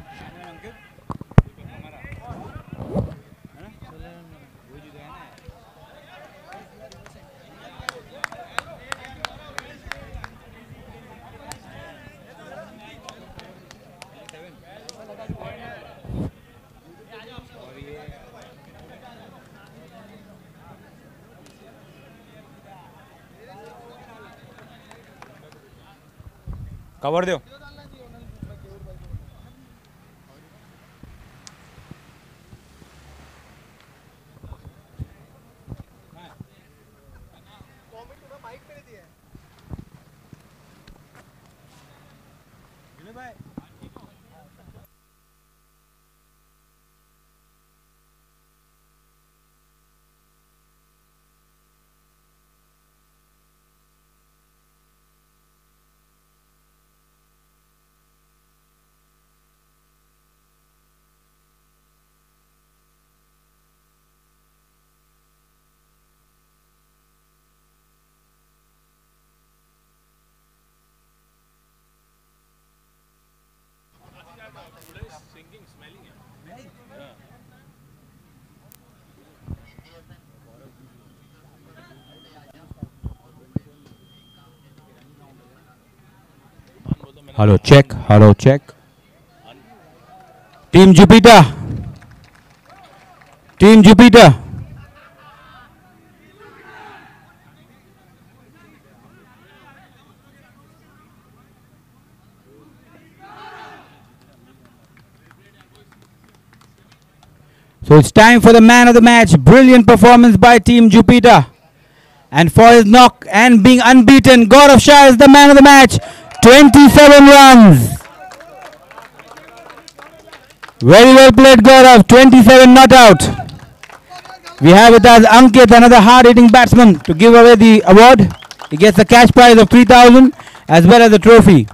Cover दो Hello, check. Hello, check. Team Jupiter. Team Jupiter. So it's time for the man of the match. Brilliant performance by Team Jupiter. And for his knock and being unbeaten, Gaurav Shah is the man of the match. 27 runs. Very well played, Gaurav. 27 not out. We have with us Ankit, another hard-hitting batsman, to give away the award. He gets a cash prize of 3,000 as well as a trophy.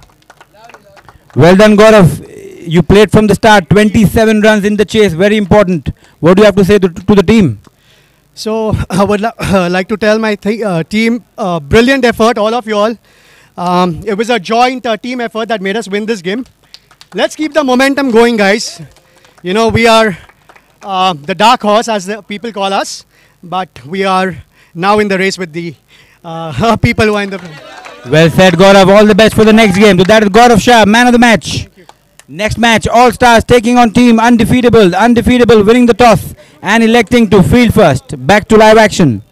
Well done, Gaurav. You played from the start. 27 runs in the chase. Very important. What do you have to say to the team? So I would like to tell my team, brilliant effort, all of you all. It was a joint team effort that made us win this game. Let's keep the momentum going, guys. You know, we are the dark horse, as the people call us, but we are now in the race with the people who are in the... Well said, Gaurav. All the best for the next game. So that is Gaurav Shah, man of the match. Next match, All Stars taking on team Undefeatable. Undefeatable winning the toss and electing to field first. Back to live action.